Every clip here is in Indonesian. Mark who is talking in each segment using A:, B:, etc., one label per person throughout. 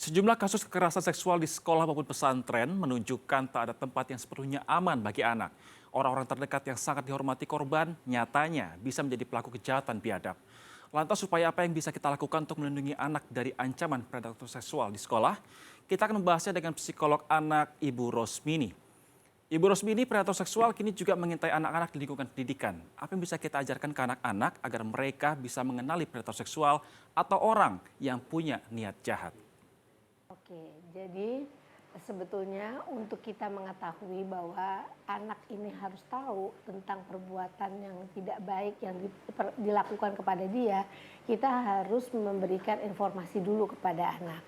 A: Sejumlah kasus kekerasan seksual di sekolah maupun pesantren menunjukkan tak ada tempat yang sepenuhnya aman bagi anak. Orang-orang terdekat yang sangat dihormati korban nyatanya bisa menjadi pelaku kejahatan biadab. Lantas supaya apa yang bisa kita lakukan untuk melindungi anak dari ancaman predator seksual di sekolah? Kita akan membahasnya dengan psikolog anak Ibu Rosmini. Ibu Rosmini, predator seksual kini juga mengintai anak-anak di lingkungan pendidikan. Apa yang bisa kita ajarkan ke anak-anak agar mereka bisa mengenali predator seksual atau orang yang punya niat jahat?
B: Oke, jadi sebetulnya untuk kita mengetahui bahwa anak ini harus tahu tentang perbuatan yang tidak baik yang dilakukan kepada dia, kita harus memberikan informasi dulu kepada anak.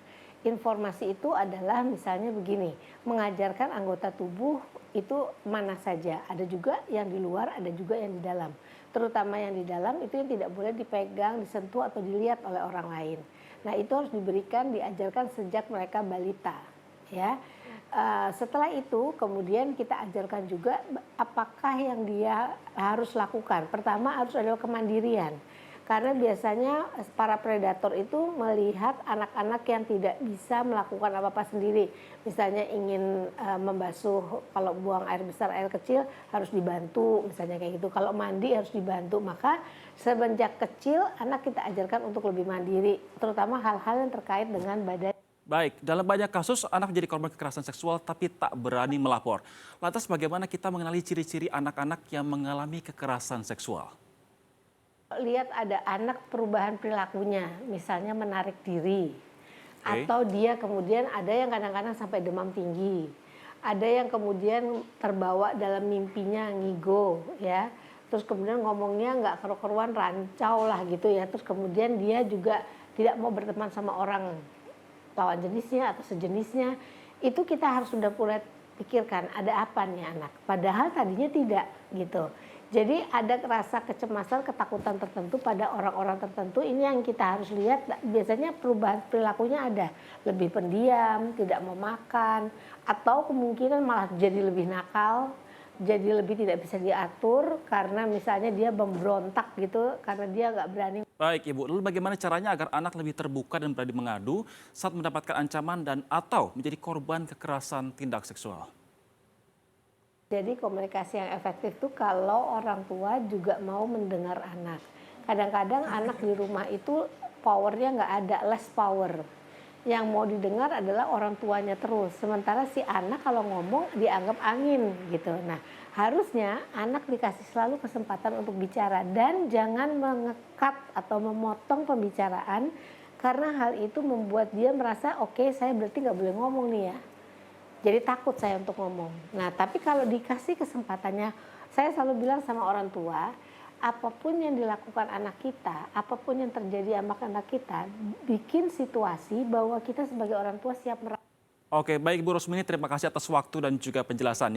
B: Informasi itu adalah misalnya begini, mengajarkan anggota tubuh itu mana saja. Ada juga yang di luar, ada juga yang di dalam. Terutama yang di dalam itu yang tidak boleh dipegang, disentuh atau dilihat oleh orang lain. Nah, itu harus diberikan, diajarkan sejak mereka balita, ya. Setelah itu kemudian kita ajarkan juga apakah yang dia harus lakukan. Pertama harus ada kemandirian. Karena biasanya para predator itu melihat anak-anak yang tidak bisa melakukan apa-apa sendiri. Misalnya ingin membasuh, kalau buang air besar, air kecil harus dibantu, misalnya kayak gitu. Kalau mandi harus dibantu. Maka semenjak kecil anak kita ajarkan untuk lebih mandiri, terutama hal-hal yang terkait dengan badan.
A: Baik, dalam banyak kasus anak menjadi korban kekerasan seksual tapi tak berani melapor. Lantas bagaimana kita mengenali ciri-ciri anak-anak yang mengalami kekerasan seksual?
B: Lihat ada anak perubahan perilakunya, misalnya menarik diri,
A: Oke.
B: atau dia kemudian ada yang kadang-kadang sampai demam tinggi, ada yang kemudian terbawa dalam mimpinya ngigo, ya, terus kemudian ngomongnya nggak keru-keruan, rancau lah gitu ya, terus kemudian dia juga tidak mau berteman sama orang lawan jenisnya atau sejenisnya. Itu kita harus sudah mulai pikirkan ada apa nih anak, padahal tadinya tidak gitu. Jadi ada rasa kecemasan, ketakutan tertentu pada orang-orang tertentu, ini yang kita harus lihat. Biasanya perubahan perilakunya ada, lebih pendiam, tidak mau makan, atau kemungkinan malah jadi lebih nakal, jadi lebih tidak bisa diatur karena misalnya dia memberontak gitu karena dia nggak berani.
A: Baik Ibu, lalu bagaimana caranya agar anak lebih terbuka dan berani mengadu saat mendapatkan ancaman dan atau menjadi korban kekerasan tindak seksual?
B: Jadi komunikasi yang efektif tuh kalau orang tua juga mau mendengar anak. Kadang-kadang anak di rumah itu powernya nggak ada, less power. Yang mau didengar adalah orang tuanya terus. Sementara si anak kalau ngomong dianggap angin gitu. Nah, harusnya anak dikasih selalu kesempatan untuk bicara dan jangan mengekat atau memotong pembicaraan karena hal itu membuat dia merasa oke, saya berarti nggak boleh ngomong nih ya. Jadi takut saya untuk ngomong. Nah, tapi kalau dikasih kesempatannya, saya selalu bilang sama orang tua, apapun yang dilakukan anak kita, apapun yang terjadi sama anak kita, bikin situasi bahwa kita sebagai orang tua siap.
A: Oke, baik Ibu Rosmini, terima kasih atas waktu dan juga penjelasannya.